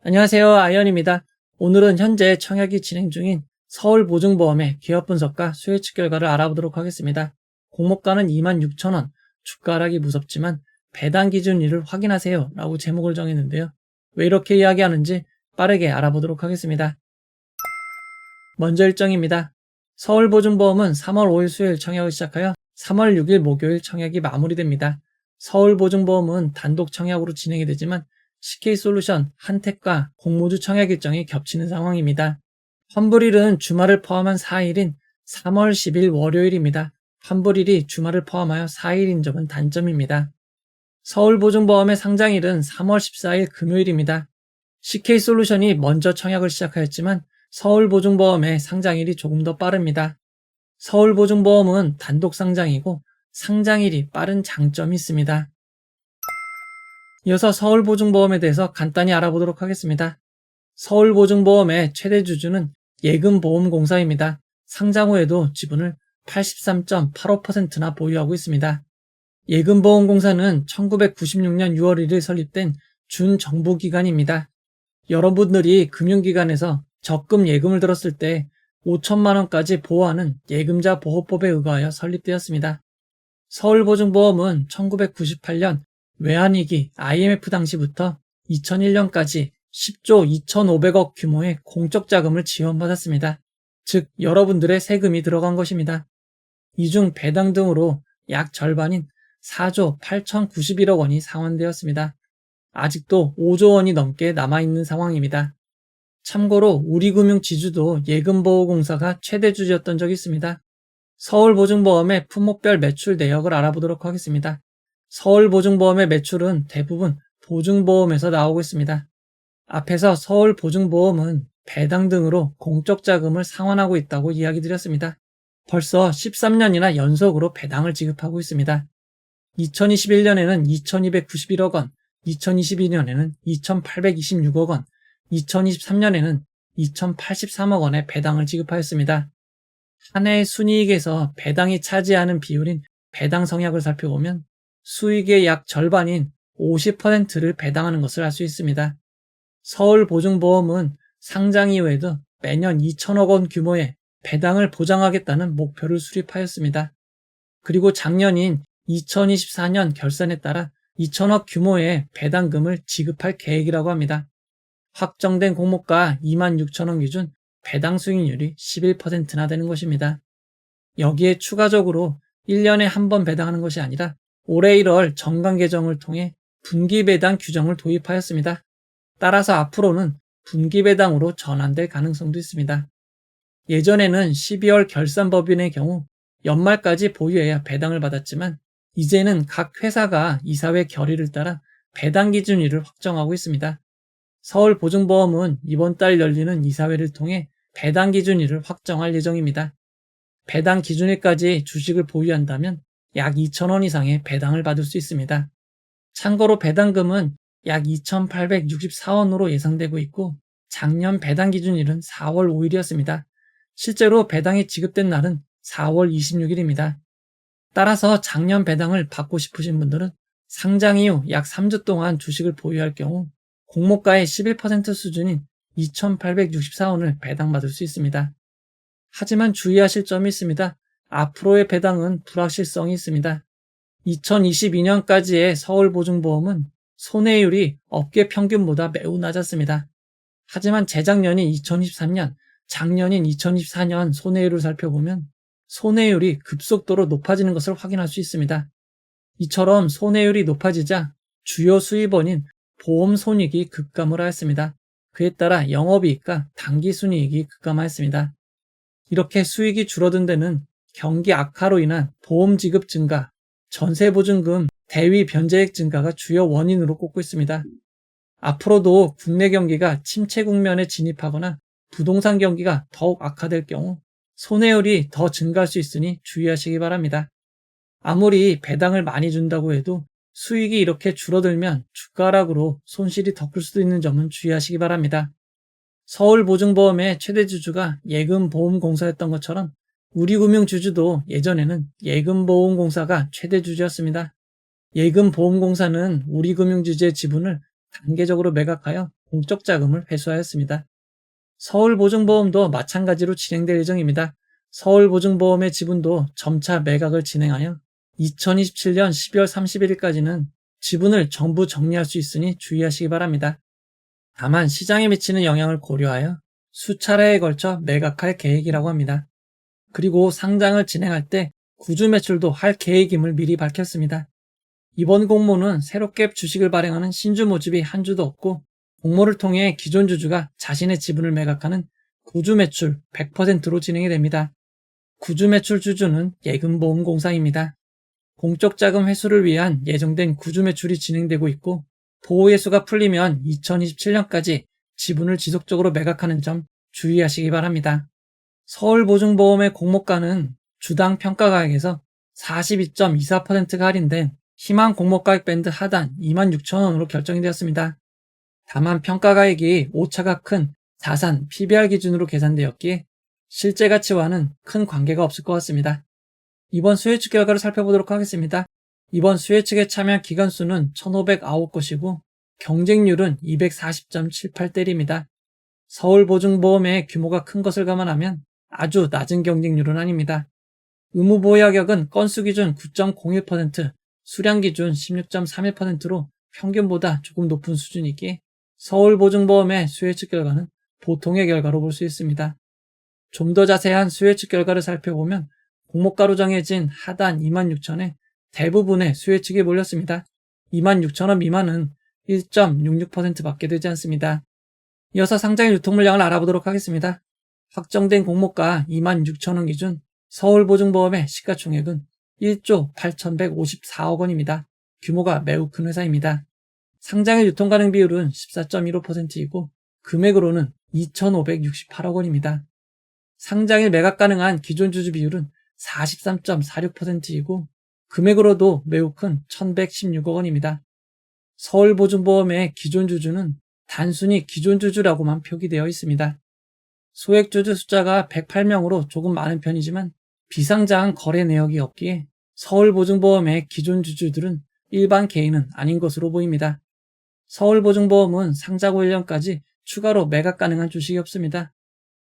안녕하세요. 아이언입니다. 오늘은 현재 청약이 진행 중인 서울보증보험의 기업분석과 수혜측 결과를 알아보도록 하겠습니다. 공모가는 26,000원, 주가 하락이 무섭지만 배당 기준일을 확인하세요 라고 제목을 정했는데요. 왜 이렇게 이야기하는지 빠르게 알아보도록 하겠습니다. 먼저 일정입니다. 서울보증보험은 3월 5일 수요일 청약을 시작하여 3월 6일 목요일 청약이 마무리됩니다. 서울보증보험은 단독 청약으로 진행이 되지만 CK솔루션, 한택과 공모주 청약 일정이 겹치는 상황입니다. 환불일은 주말을 포함한 4일인 3월 10일 월요일입니다. 환불일이 주말을 포함하여 4일인 점은 단점입니다. 서울보증보험의 상장일은 3월 14일 금요일입니다. CK솔루션이 먼저 청약을 시작하였지만 서울보증보험의 상장일이 조금 더 빠릅니다. 서울보증보험은 단독 상장이고 상장일이 빠른 장점이 있습니다. 이어서 서울보증보험에 대해서 간단히 알아보도록 하겠습니다. 서울보증보험의 최대 주주는 예금보험공사입니다. 상장 후에도 지분을 83.85%나 보유하고 있습니다. 예금보험공사는 1996년 6월 1일 설립된 준정부기관입니다. 여러분들이 금융기관에서 적금 예금을 들었을 때 5천만 원까지 보호하는 예금자 보호법에 의거하여 설립되었습니다. 서울보증보험은 1998년 외환위기 IMF 당시부터 2001년까지 10조 2,500억 규모의 공적 자금을 지원받았습니다. 즉 여러분들의 세금이 들어간 것입니다. 이 중 배당 등으로 약 절반인 4조 8,091억 원이 상환되었습니다. 아직도 5조 원이 넘게 남아있는 상황입니다. 참고로 우리금융지주도 예금보호공사가 최대 주주였던 적이 있습니다. 서울보증보험의 품목별 매출 내역을 알아보도록 하겠습니다. 서울보증보험의 매출은 대부분 보증보험에서 나오고 있습니다. 앞에서 서울보증보험은 배당 등으로 공적 자금을 상환하고 있다고 이야기 드렸습니다. 벌써 13년이나 연속으로 배당을 지급하고 있습니다. 2021년에는 2,291억 원, 2022년에는 2,826억 원, 2023년에는 2,083억 원의 배당을 지급하였습니다. 한 해의 순이익에서 배당이 차지하는 비율인 배당 성약을 살펴보면 수익의 약 절반인 50%를 배당하는 것을 알 수 있습니다. 서울보증보험은 상장 이후에도 매년 2천억 원 규모의 배당을 보장하겠다는 목표를 수립하였습니다. 그리고 작년인 2024년 결산에 따라 2천억 규모의 배당금을 지급할 계획이라고 합니다. 확정된 공모가 26,000원 기준 배당 수익률이 11%나 되는 것입니다. 여기에 추가적으로 1년에 한 번 배당하는 것이 아니라 올해 1월 정관 개정을 통해 분기 배당 규정을 도입하였습니다. 따라서 앞으로는 분기 배당으로 전환될 가능성도 있습니다. 예전에는 12월 결산법인의 경우 연말까지 보유해야 배당을 받았지만 이제는 각 회사가 이사회 결의를 따라 배당 기준일을 확정하고 있습니다. 서울보증보험은 이번 달 열리는 이사회를 통해 배당 기준일을 확정할 예정입니다. 배당 기준일까지 주식을 보유한다면 약 2,000원 이상의 배당을 받을 수 있습니다. 참고로 배당금은 약 2,864원으로 예상되고 있고 작년 배당 기준일은 4월 5일이었습니다. 실제로 배당이 지급된 날은 4월 26일입니다. 따라서 작년 배당을 받고 싶으신 분들은 상장 이후 약 3주 동안 주식을 보유할 경우 공모가의 11% 수준인 2,864원을 배당받을 수 있습니다. 하지만 주의하실 점이 있습니다. 앞으로의 배당은 불확실성이 있습니다. 2022년까지의 서울보증보험은 손해율이 업계 평균보다 매우 낮았습니다. 하지만 재작년인 2023년, 작년인 2024년 손해율을 살펴보면 손해율이 급속도로 높아지는 것을 확인할 수 있습니다. 이처럼 손해율이 높아지자 주요 수입원인 보험손익이 급감을 하였습니다. 그에 따라 영업이익과 당기순이익이 급감하였습니다. 이렇게 수익이 줄어든 데는 경기 악화로 인한 보험 지급 증가, 전세보증금 대위 변제액 증가가 주요 원인으로 꼽고 있습니다. 앞으로도 국내 경기가 침체 국면에 진입하거나 부동산 경기가 더욱 악화될 경우 손해율이 더 증가할 수 있으니 주의하시기 바랍니다. 아무리 배당을 많이 준다고 해도 수익이 이렇게 줄어들면 주가 하락으로 손실이 더 클 수도 있는 점은 주의하시기 바랍니다. 서울보증보험의 최대 주주가 예금보험공사였던 것처럼 우리금융주주도 예전에는 예금보험공사가 최대 주주였습니다. 예금보험공사는 우리금융주주의 지분을 단계적으로 매각하여 공적 자금을 회수하였습니다. 서울보증보험도 마찬가지로 진행될 예정입니다. 서울보증보험의 지분도 점차 매각을 진행하여 2027년 12월 31일까지는 지분을 전부 정리할 수 있으니 주의하시기 바랍니다. 다만 시장에 미치는 영향을 고려하여 수차례에 걸쳐 매각할 계획이라고 합니다. 그리고 상장을 진행할 때 구주 매출도 할 계획임을 미리 밝혔습니다. 이번 공모는 새롭게 주식을 발행하는 신주 모집이 한 주도 없고 공모를 통해 기존 주주가 자신의 지분을 매각하는 구주 매출 100%로 진행이 됩니다. 구주 매출 주주는 예금보험공사입니다. 공적 자금 회수를 위한 예정된 구주 매출이 진행되고 있고 보호예수가 풀리면 2027년까지 지분을 지속적으로 매각하는 점 주의하시기 바랍니다. 서울보증보험의 공모가는 주당 평가가액에서 42.24%가 할인된 희망 공모가액 밴드 하단 26,000원으로 결정이 되었습니다. 다만 평가가액이 오차가 큰 자산 PBR 기준으로 계산되었기에 실제 가치와는 큰 관계가 없을 것 같습니다. 이번 수혜측 결과를 살펴보도록 하겠습니다. 이번 수혜측에 참여한 기관수는 1,509곳이고 경쟁률은 240.78대입니다. 서울보증보험의 규모가 큰 것을 감안하면 아주 낮은 경쟁률은 아닙니다. 의무보유하격은 건수 기준 9.01%, 수량 기준 16.31%로 평균보다 조금 높은 수준이기에 서울보증보험의 수혜측 결과는 보통의 결과로 볼 수 있습니다. 좀 더 자세한 수혜측 결과를 살펴보면 공모가로 정해진 하단 26,000에 대부분의 수혜측이 몰렸습니다. 26,000원 미만은 1.66%밖에 되지 않습니다. 이어서 상장일 유통물량을 알아보도록 하겠습니다. 확정된 공모가 26,000원 기준 서울보증보험의 시가총액은 1조 8,154억 원입니다. 규모가 매우 큰 회사입니다. 상장일 유통가능 비율은 14.15%이고 금액으로는 2,568억 원입니다. 상장일 매각 가능한 기존 주주 비율은 43.46%이고 금액으로도 매우 큰 1,116억 원입니다. 서울보증보험의 기존 주주는 단순히 기존 주주라고만 표기되어 있습니다. 소액 주주 숫자가 108명으로 조금 많은 편이지만 비상장 거래 내역이 없기에 서울보증보험의 기존 주주들은 일반 개인은 아닌 것으로 보입니다. 서울보증보험은 상장 후 1년까지 추가로 매각 가능한 주식이 없습니다.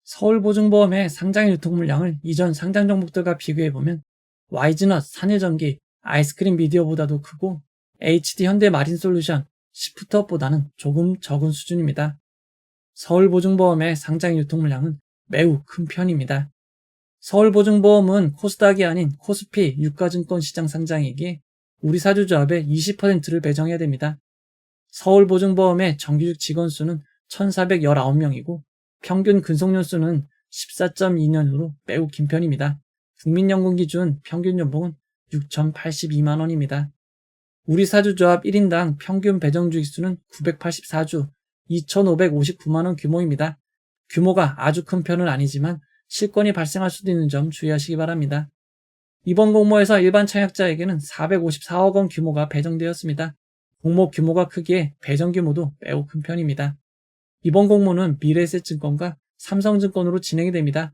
서울보증보험의 상장 유통물량을 이전 상장 종목들과 비교해보면 YG넛, 산일전기, 아이스크림 미디어보다도 크고 HD 현대마린솔루션, 시프트업보다는 조금 적은 수준입니다. 서울보증보험의 상장 유통물량은 매우 큰 편입니다. 서울보증보험은 코스닥이 아닌 코스피 유가증권 시장 상장이기에 우리 사주조합의 20%를 배정해야 됩니다. 서울보증보험의 정규직 직원 수는 1,419명이고 평균 근속연수는 14.2년으로 매우 긴 편입니다. 국민연금 기준 평균 연봉은 6,082만 원입니다. 우리 사주조합 1인당 평균 배정주익수는 984주, 2,559만 원 규모입니다. 규모가 아주 큰 편은 아니지만 실권이 발생할 수도 있는 점 주의하시기 바랍니다. 이번 공모에서 일반 청약자에게는 454억 원 규모가 배정되었습니다. 공모 규모가 크기에 배정 규모도 매우 큰 편입니다. 이번 공모는 미래에셋증권과 삼성증권으로 진행이 됩니다.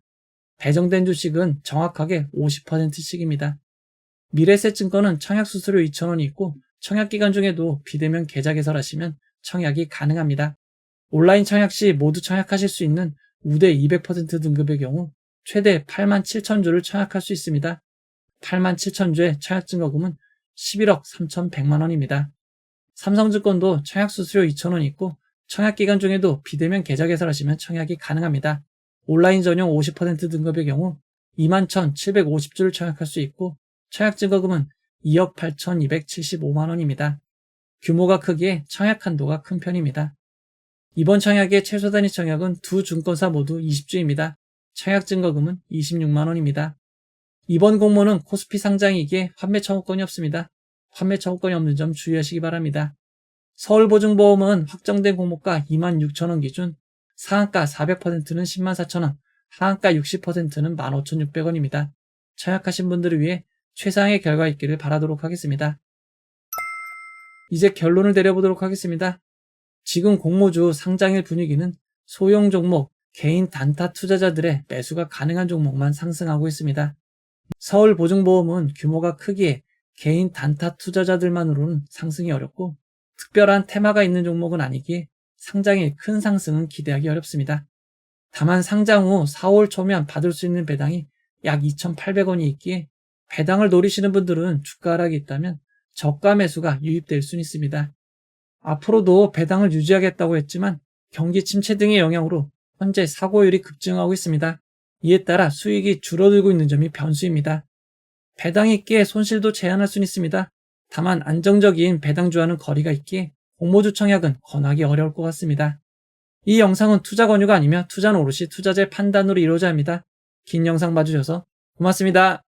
배정된 주식은 정확하게 50%씩입니다. 미래에셋증권은 청약 수수료 2,000원이 있고 청약 기간 중에도 비대면 계좌 개설하시면 청약이 가능합니다. 온라인 청약 시 모두 청약하실 수 있는 우대 200% 등급의 경우 최대 87,000주를 청약할 수 있습니다. 87,000주의 청약 증거금은 11억 3,100만 원입니다. 삼성증권도 청약 수수료 2,000원이 있고 청약 기간 중에도 비대면 계좌 개설하시면 청약이 가능합니다. 온라인 전용 50% 등급의 경우 21,750주를 청약할 수 있고 청약 증거금은 2억 8,275만 원입니다. 규모가 크기에 청약 한도가 큰 편입니다. 이번 청약의 최소 단위 청약은 두 증권사 모두 20주입니다. 청약 증거금은 26만 원입니다. 이번 공모는 코스피 상장이기에 환매 청구권이 없습니다. 환매 청구권이 없는 점 주의하시기 바랍니다. 서울보증보험은 확정된 공모가 26,000원 기준 상한가 400%는 104,000원, 하한가 60%는 15,600원입니다. 청약하신 분들을 위해 최상의 결과 있기를 바라도록 하겠습니다. 이제 결론을 내려보도록 하겠습니다. 지금 공모주 상장일 분위기는 소형 종목, 개인 단타 투자자들의 매수가 가능한 종목만 상승하고 있습니다. 서울보증보험은 규모가 크기에 개인 단타 투자자들만으로는 상승이 어렵고 특별한 테마가 있는 종목은 아니기에 상장일 큰 상승은 기대하기 어렵습니다. 다만 상장 후 4월 초면 받을 수 있는 배당이 약 2,800원이 있기에 배당을 노리시는 분들은 주가 하락이 있다면 저가 매수가 유입될 수는 있습니다. 앞으로도 배당을 유지하겠다고 했지만 경기 침체 등의 영향으로 현재 사고율이 급증하고 있습니다. 이에 따라 수익이 줄어들고 있는 점이 변수입니다. 배당 있기에 손실도 제한할 수는 있습니다. 다만 안정적인 배당주와는 거리가 있기에 공모주 청약은 권하기 어려울 것 같습니다. 이 영상은 투자 권유가 아니며 투자는 오롯이 투자자의 판단으로 이루어져야 합니다. 긴 영상 봐주셔서 고맙습니다.